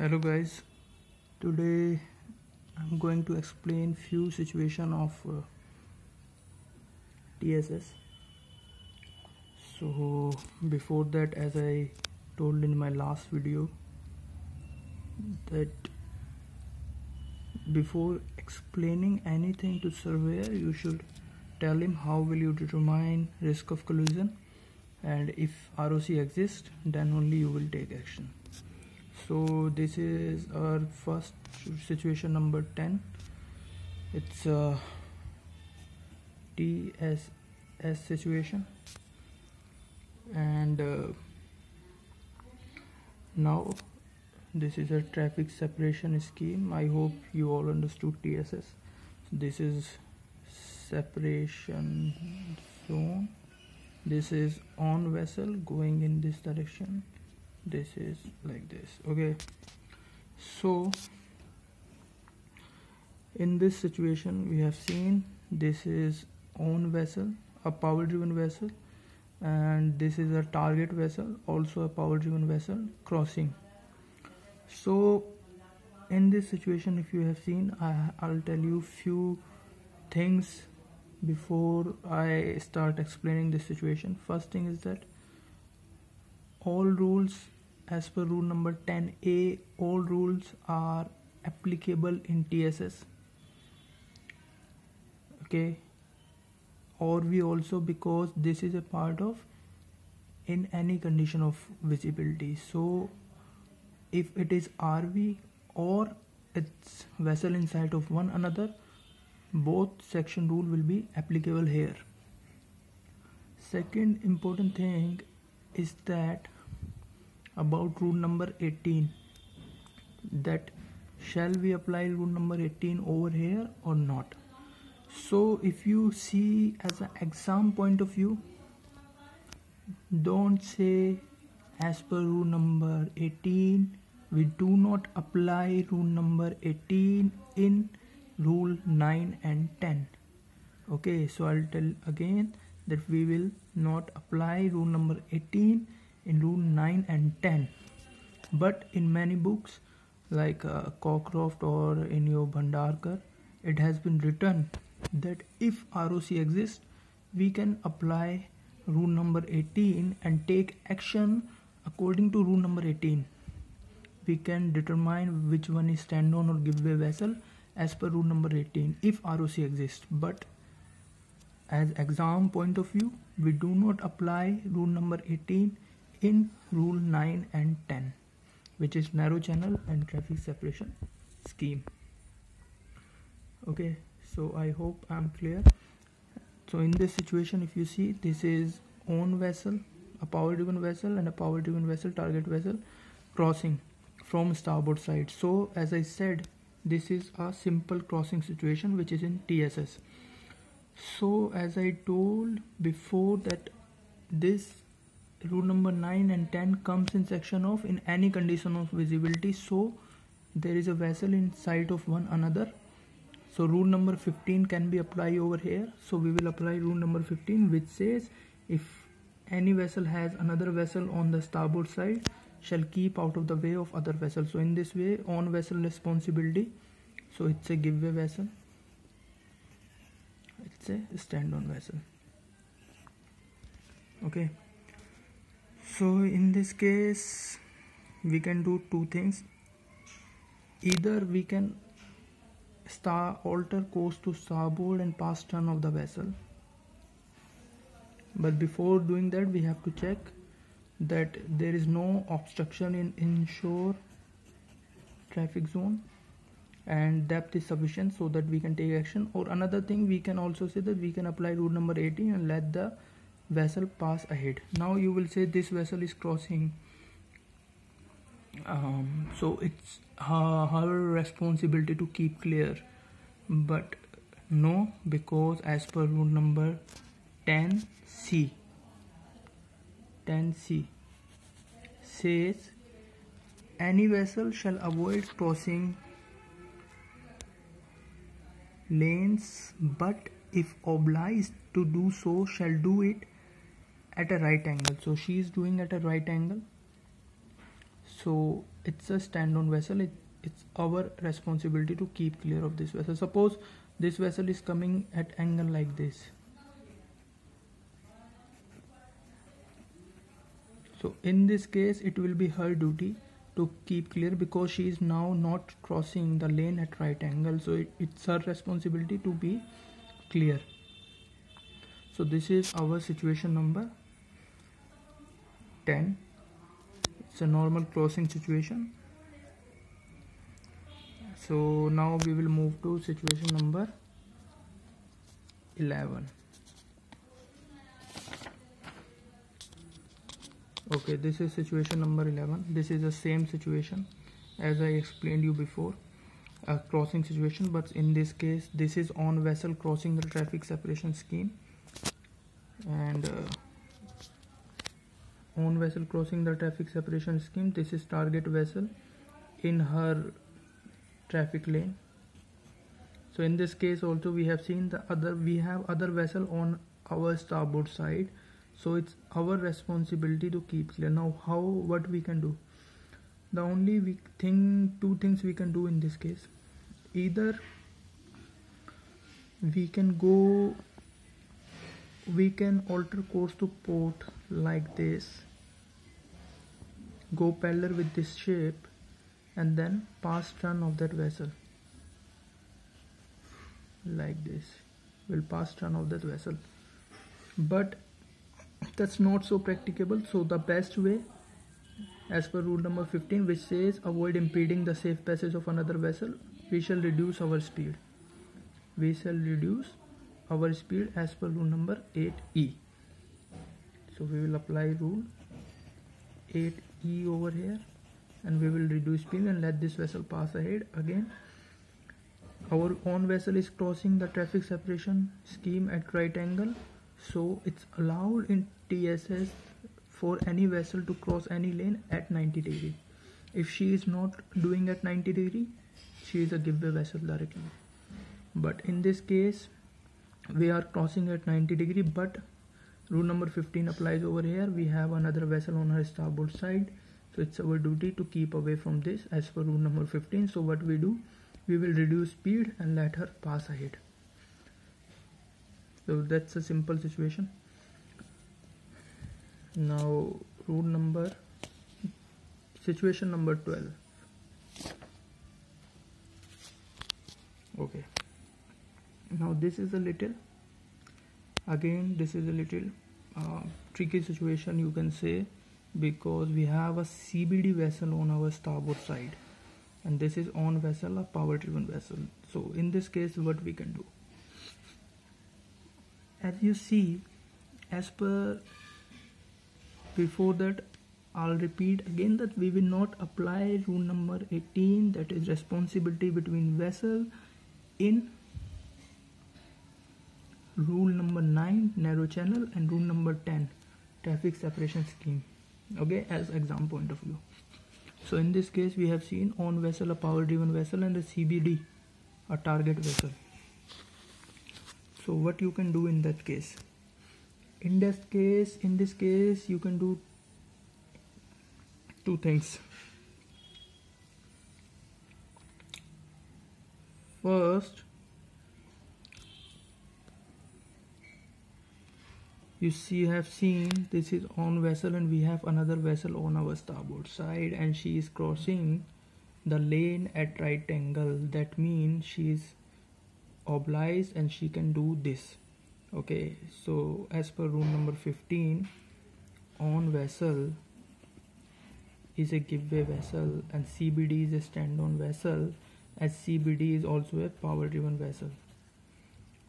Hello guys, today I'm going to explain few situation of TSS. So before that, as I told in my last video, that before explaining anything to surveyor, you should tell him how will you determine risk of collision, and if ROC exists, then only you will take action. So this is our first situation, number 10. It's a TSS situation, and now this is a traffic separation scheme. I hope you all understood TSS. This is separation zone. This is on vessel going in this direction. This is like this. Okay, so in this situation we have seen this is on vessel, a power driven vessel, and this is a target vessel, also a power driven vessel crossing. So in this situation, if you have seen, I'll tell you few things before I start explaining this situation. First thing is that all rules, as per rule number 10A, all rules are applicable in TSS. Okay, or we also, because this is a part of in any condition of visibility. So if it is RV or it's vessel in sight of one another, both section rule will be applicable here. Second important thing is that about rule number 18, that shall we apply rule number 18 over here or not. So if you see as an exam point of view, don't say as per rule number 18, we do not apply rule number 18 in rule 9 and 10. Okay, so I'll tell again that we will not apply rule number 18 in rule 9 and 10. But in many books like Cockcroft or in your Bhandarkar, it has been written that if ROC exists, we can apply rule number 18 and take action according to rule number 18. We can determine which one is stand on or give way vessel as per rule number 18 if ROC exists. But as exam point of view, we do not apply rule number 18 in rule 9 and 10, which is narrow channel and traffic separation scheme. Okay, so I hope I'm clear. So in this situation, if you see, this is on vessel, a power driven vessel and a power driven vessel, target vessel crossing from starboard side. So as I said, this is a simple crossing situation which is in TSS. So as I told before, that this rule number 9 and 10 comes in section of in any condition of visibility. So there is a vessel in sight of one another. So rule number 15 can be applied over here. So we will apply rule number 15, which says if any vessel has another vessel on the starboard side, shall keep out of the way of other vessels. So in this way, on vessel responsibility. So it's a give way vessel, it's a stand on vessel. Okay, so in this case we can do two things. Either we can alter course to starboard and pass stern of the vessel, but before doing that we have to check that there is no obstruction in inshore traffic zone and depth is sufficient so that we can take action. Or another thing, we can also say that we can apply rule number 18 and let the vessel pass ahead. Now you will say this vessel is crossing, so it's her responsibility to keep clear. But no, because as per rule number 10C says any vessel shall avoid crossing lanes, but if obliged to do so, shall do it at a right angle. So she is doing at a right angle, so it's a stand-on vessel. It's our responsibility to keep clear of this vessel. Suppose this vessel is coming at angle like this. So in this case it will be her duty to keep clear, because she is now not crossing the lane at right angle, so it's her responsibility to be clear. So this is our situation number 10. It's a normal crossing situation. So now we will move to situation number 11. Okay, this is situation number 11. This is the same situation as I explained you before, a crossing situation, but in this case this is on vessel crossing the traffic separation scheme, and on vessel crossing the traffic separation scheme, this is target vessel in her traffic lane. So in this case also we have seen we have other vessel on our starboard side, so it's our responsibility to keep clear. Now what we can do? The only two things we can do in this case. Either we can alter course to port like this, go parallel with this shape, and then pass turn of that vessel like this. We'll pass turn of that vessel, but that's not so practicable. So the best way, as per rule number 15, which says avoid impeding the safe passage of another vessel, we shall reduce our speed. We shall reduce our speed as per rule number 8E. So we will apply rule 8E over here, and we will reduce speed and let this vessel pass ahead. Again, our own vessel is crossing the traffic separation scheme at right angle, so it's allowed in TSS for any vessel to cross any lane at 90 degree. If she is not doing at 90 degree, she is a giveaway vessel directly. But in this case we are crossing at 90 degree, but rule number 15 applies over here. We have another vessel on her starboard side, so it's our duty to keep away from this as per rule number 15. So what we do, we will reduce speed and let her pass ahead. So that's a simple situation. Now situation number 12. Okay, now this is a little tricky situation, you can say, because we have a CBD vessel on our starboard side, and this is on vessel, a power driven vessel. So in this case what we can do, as you see, as per before that, I'll repeat again that we will not apply rule number 18, that is responsibility between vessel, in rule number 9 narrow channel and rule number 10 traffic separation scheme. Okay, as exam point of view. So in this case we have seen on vessel a power driven vessel and a CBD a target vessel. So what you can do in that case? In this case you can do two things. First, you have seen this is on vessel and we have another vessel on our starboard side, and she is crossing the lane at right angle. That means she is obliged and she can do this. Okay, so as per rule number 15, on vessel is a giveaway vessel and CBD is a stand-on vessel, as CBD is also a power driven vessel.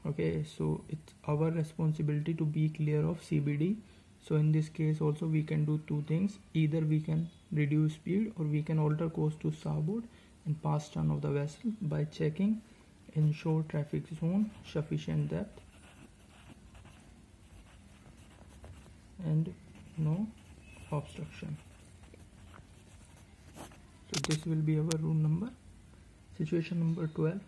Okay, so it's our responsibility to be clear of CBD. So in this case also we can do two things. Either we can reduce speed or we can alter course to starboard and pass turn of the vessel by checking ensure traffic zone, sufficient depth, and no obstruction. So this will be our rule number, situation number 12.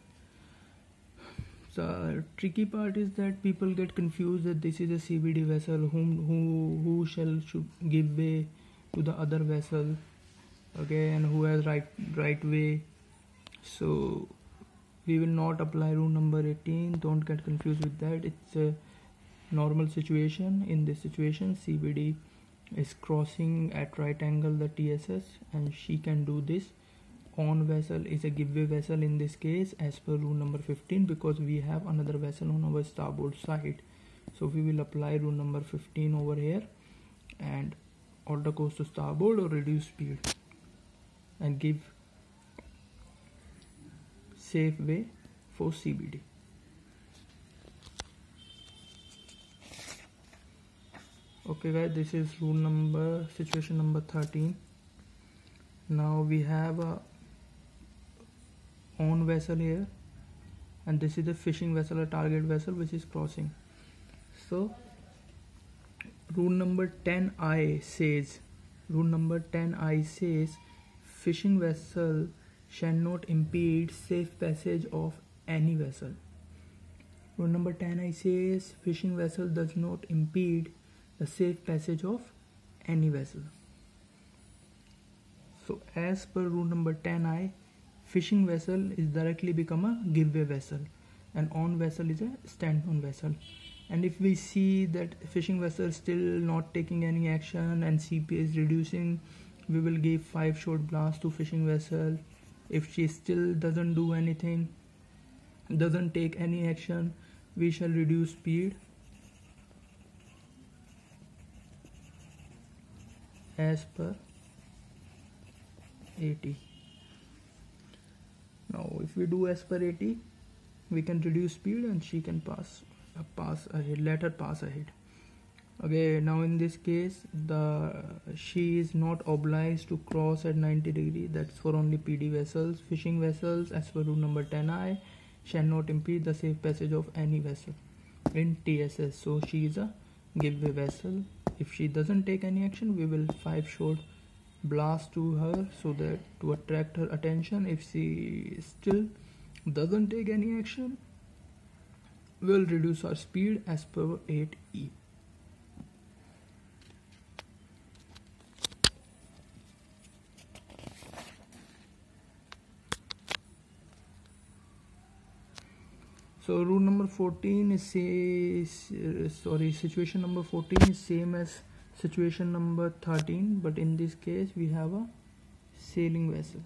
The tricky part is that people get confused that this is a CBD vessel, who should give way to the other vessel. okay, and who has right way. So we will not apply rule number 18. Don't get confused with that. It's a normal situation. In this situation, CBD is crossing at right angle the TSS, and she can do this. On vessel is a giveaway vessel in this case as per rule number 15, because we have another vessel on our starboard side. So we will apply rule number 15 over here, and alter course to starboard or reduce speed and give safe way for CBD. Okay guys, this is situation number 13. Now we have a on vessel here, and this is a fishing vessel, a target vessel which is crossing. So rule number 10I says fishing vessel shall not impede safe passage of any vessel. Rule number 10I says fishing vessel does not impede the safe passage of any vessel. So as per rule number 10I, fishing vessel is directly become a giveaway vessel, and on vessel is a stand-on vessel. And if we see that fishing vessel still not taking any action and CP is reducing, we will give 5 short blasts to fishing vessel. If she still doesn't do anything, doesn't take any action, we shall reduce speed as per 80. Now if we do as per 80, we can reduce speed and she can pass ahead, let her pass ahead. Okay, now in this case she is not obliged to cross at 90 degree. That's for only PD vessels. Fishing vessels as per rule number 10I shall not impede the safe passage of any vessel in TSS. So she is a giveaway vessel. If she doesn't take any action, we will 5 short blast to her so that to attract her attention. If she still doesn't take any action, we will reduce our speed as per 8E. So rule number 14 is situation number 14 is same as situation number 13, but in this case we have a sailing vessel.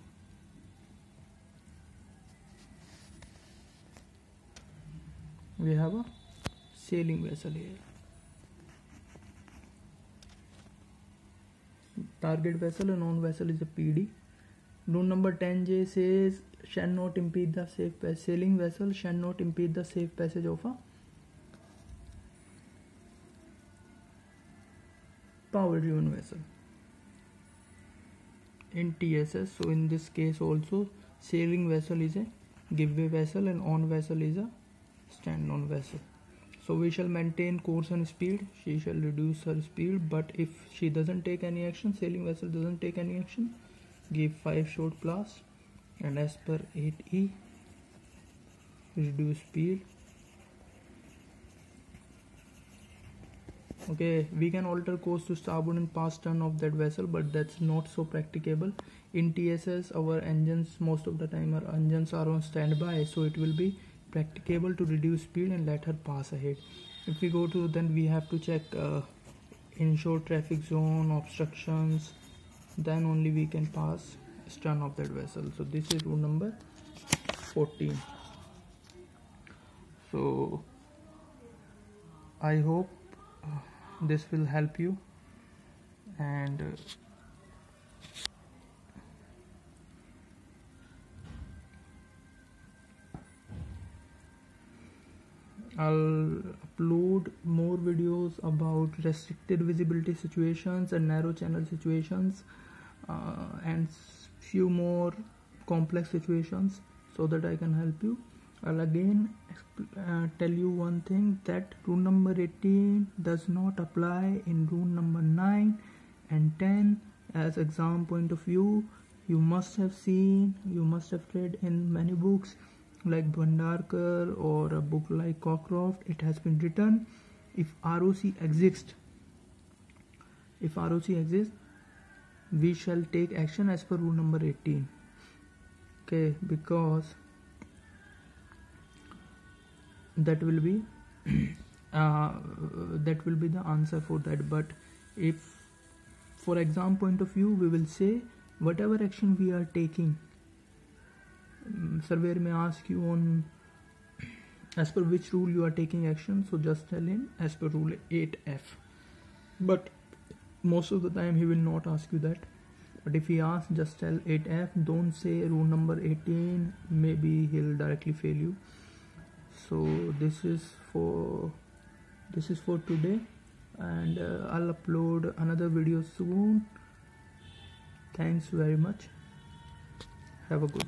We have a sailing vessel here. Target vessel and on vessel is a PD. Rule number 10J says shall not impede the safe passage. Sailing vessel shall not impede the safe passage of a power driven vessel in TSS. So in this case also, sailing vessel is a giveaway vessel and on vessel is a stand on vessel. So we shall maintain course and speed. She shall reduce her speed, but if she doesn't take any action, sailing vessel doesn't take any action, give 5 short blasts, and as per 8E, reduce speed. Okay, we can alter course to starboard and pass turn of that vessel, but that's not so practicable. In TSS, our engines, most of the time our engines are on standby, so it will be practicable to reduce speed and let her pass ahead. If we go to, then we have to check inshore traffic zone, obstructions, then only we can pass stern of that vessel. So this is rule number 14. So I hope this will help you, and I'll upload more videos about restricted visibility situations and narrow channel situations, and few more complex situations, so that I can help you. I'll again tell you one thing, that rule number 18 does not apply in rule number 9 and 10. As exam point of view, you must have seen, you must have read in many books like Bhandarkar or a book like Cockcroft. It has been written, if ROC exists, we shall take action as per rule number 18. Okay, because that will be that will be the answer for that. But if for exam point of view, we will say whatever action we are taking, surveyor may ask you on as per which rule you are taking action, so just tell him as per rule 8F. But most of the time he will not ask you that. But if he asks, just tell 8F, don't say rule number 18, maybe he'll directly fail you. So this is for today, and I'll upload another video soon. Thanks very much. Have a good day.